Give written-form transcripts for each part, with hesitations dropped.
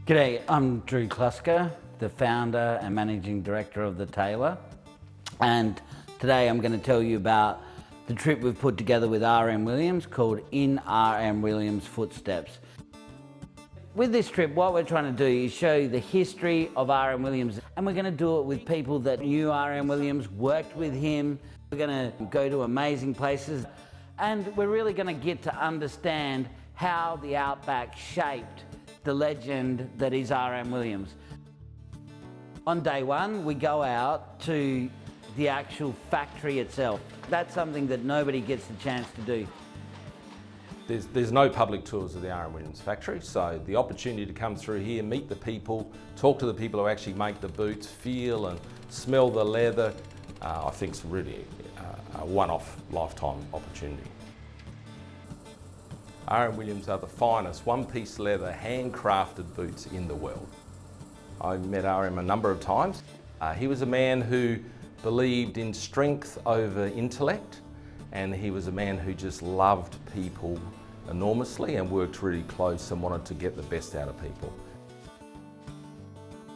G'day, I'm Drew Klusker, the founder and managing director of The Tailor, and today I'm going to tell you about the trip we've put together with RM Williams called In RM Williams Footsteps. With this trip, what we're trying to do is show you the history of RM Williams, and we're going to do it with people that knew RM Williams, worked with him. We're going to go to amazing places, and we're really going to get to understand how the Outback shaped the legend that is RM Williams. On day one, we go out to the actual factory itself. That's something that nobody gets the chance to do. There's no public tours of the RM Williams factory, so the opportunity to come through here, meet the people, talk to the people who actually make the boots, feel and smell the leather, I think is really a one-off lifetime opportunity. RM Williams are the finest one-piece leather handcrafted boots in the world. I met RM a number of times. He was a man who believed in strength over intellect, and he was a man who just loved people enormously and worked really close and wanted to get the best out of people.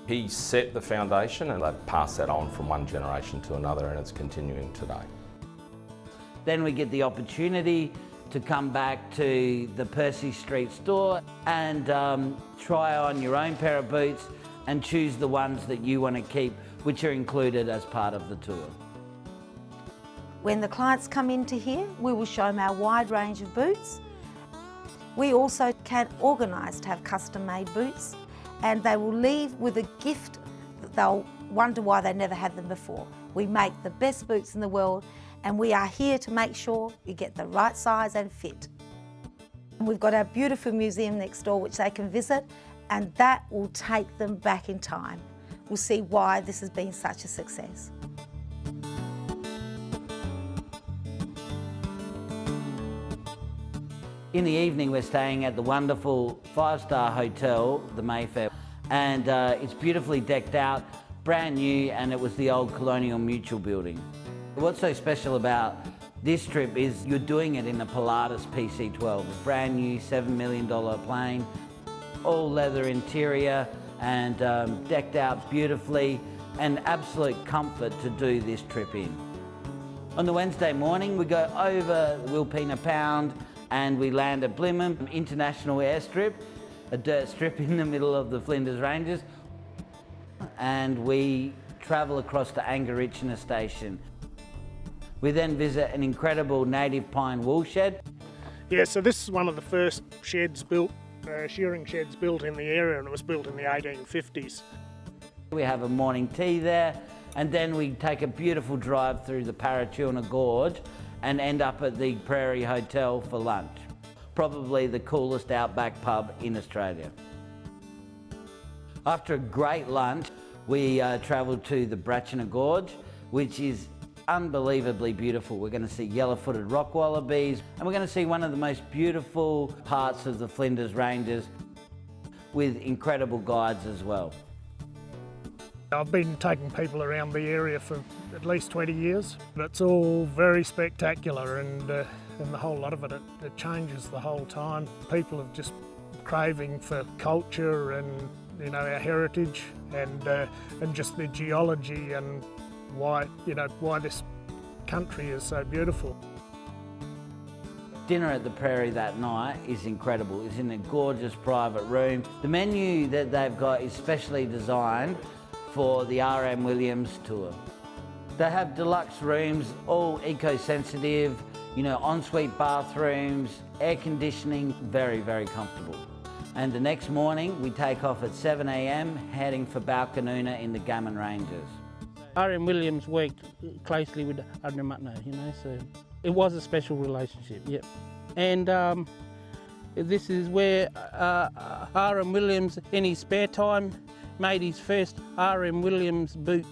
He set the foundation and they've passed that on from one generation to another, and it's continuing today. Then we get the opportunity to come back to the Percy Street store and try on your own pair of boots and choose the ones that you want to keep, which are included as part of the tour. When the clients come into here, we will show them our wide range of boots. We also can organise to have custom-made boots, and they will leave with a gift that they'll wonder why they never had them before. We make the best boots in the world, and we are here to make sure you get the right size and fit. And we've got our beautiful museum next door which they can visit, and that will take them back in time. We'll see why this has been such a success. In the evening, we're staying at the wonderful five-star hotel, the Mayfair, and it's beautifully decked out, brand new, and it was the old Colonial Mutual building. What's so special about this trip is you're doing it in a Pilatus PC-12, a brand new $7 million plane, all leather interior and decked out beautifully, and absolute comfort to do this trip in. On the Wednesday morning, we go over Wilpena Pound and we land at Plymouth International Airstrip, a dirt strip in the middle of the Flinders Ranges, and we travel across to Angarichina Station. We then visit an incredible native pine wool shed. Yeah, so this is one of the first sheds built, shearing sheds built in the area, and it was built in the 1850s. We have a morning tea there, and then we take a beautiful drive through the Italowie Gorge and end up at the Prairie Hotel for lunch. Probably the coolest Outback pub in Australia. After a great lunch, we travelled to the Italowie Gorge, which is unbelievably beautiful. We're going to see yellow-footed rock wallabies, and we're going to see one of the most beautiful parts of the Flinders Ranges with incredible guides as well. I've been taking people around the area for at least 20 years. It's all very spectacular, and the whole lot of it changes the whole time. People are just craving for culture and, you know, our heritage and just the geology and why this country is so beautiful. Dinner at the Prairie that night is incredible. It's in a gorgeous private room. The menu that they've got is specially designed for the RM Williams tour. They have deluxe rooms, all eco-sensitive, you know, ensuite bathrooms, air conditioning, very, very comfortable. And the next morning we take off at 7 AM heading for Balcanoona in the Gammon Ranges. RM Williams worked closely with Adna Mutno, you know, so it was a special relationship, yep. And this is where RM Williams, in his spare time, made his first RM Williams boot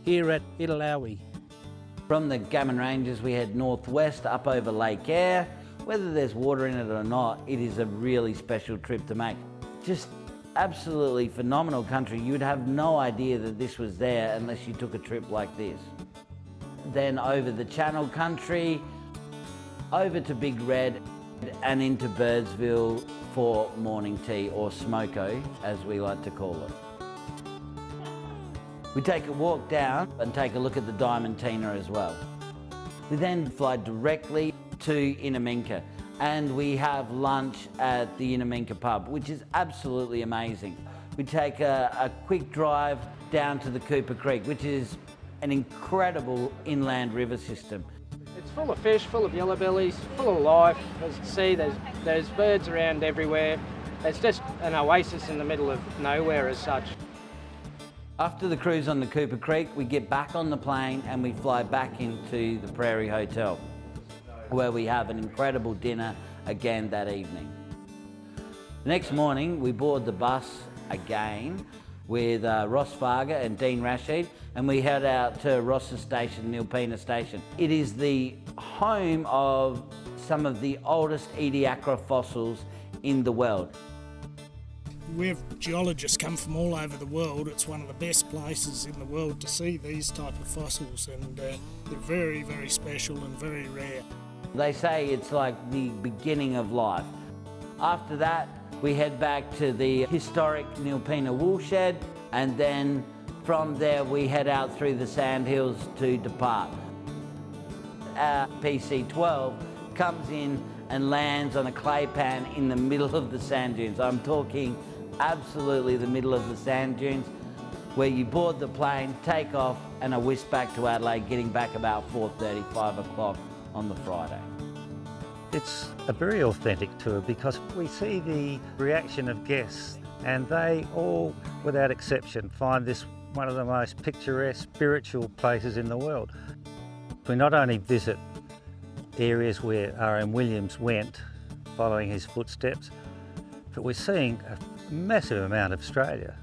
here at Italowie. From the Gammon Ranges, we head northwest up over Lake Eyre. Whether there's water in it or not, it is a really special trip to make. Just absolutely phenomenal country. You would have no idea that this was there unless you took a trip like this. Then over the Channel country, over to Big Red, and into Birdsville for morning tea, or smoko as we like to call it. We take a walk down and take a look at the Diamantina as well. We then fly directly to Inaminka and we have lunch at the Inaminka pub, which is absolutely amazing. We take a quick drive down to the Cooper Creek, which is an incredible inland river system. It's full of fish, full of yellowbellies, full of life. As you can see, there's birds around everywhere. It's just an oasis in the middle of nowhere as such. After the cruise on the Cooper Creek, we get back on the plane and we fly back into the Prairie Hotel, where we have an incredible dinner again that evening. The next morning, we board the bus again with Ross Farger and Dean Rashid, and we head out to Ross's station, Nilpena Station. It is the home of some of the oldest Ediacara fossils in the world. We have geologists come from all over the world. It's one of the best places in the world to see these type of fossils, and they're very, very special and very rare. They say it's like the beginning of life. After that, we head back to the historic Nilpena woolshed, and then from there we head out through the sandhills to depart. Our PC-12 comes in and lands on a clay pan in the middle of the sand dunes. I'm talking absolutely the middle of the sand dunes, where you board the plane, take off, and a whisk back to Adelaide, getting back about 4:30, 5 o'clock on the Friday. It's a very authentic tour because we see the reaction of guests, and they all, without exception, find this one of the most picturesque, spiritual places in the world. We not only visit areas where R.M. Williams went, following his footsteps, but we're seeing a massive amount of Australia.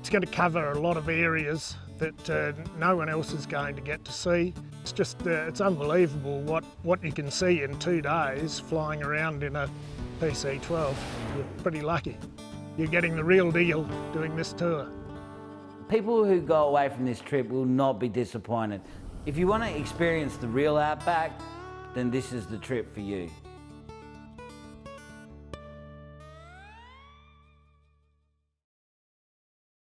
It's going to cover a lot of areas that no one else is going to get to see. It's just, it's unbelievable what you can see in 2 days flying around in a PC-12. You're pretty lucky. You're getting the real deal doing this tour. People who go away from this trip will not be disappointed. If you want to experience the real Outback, then this is the trip for you.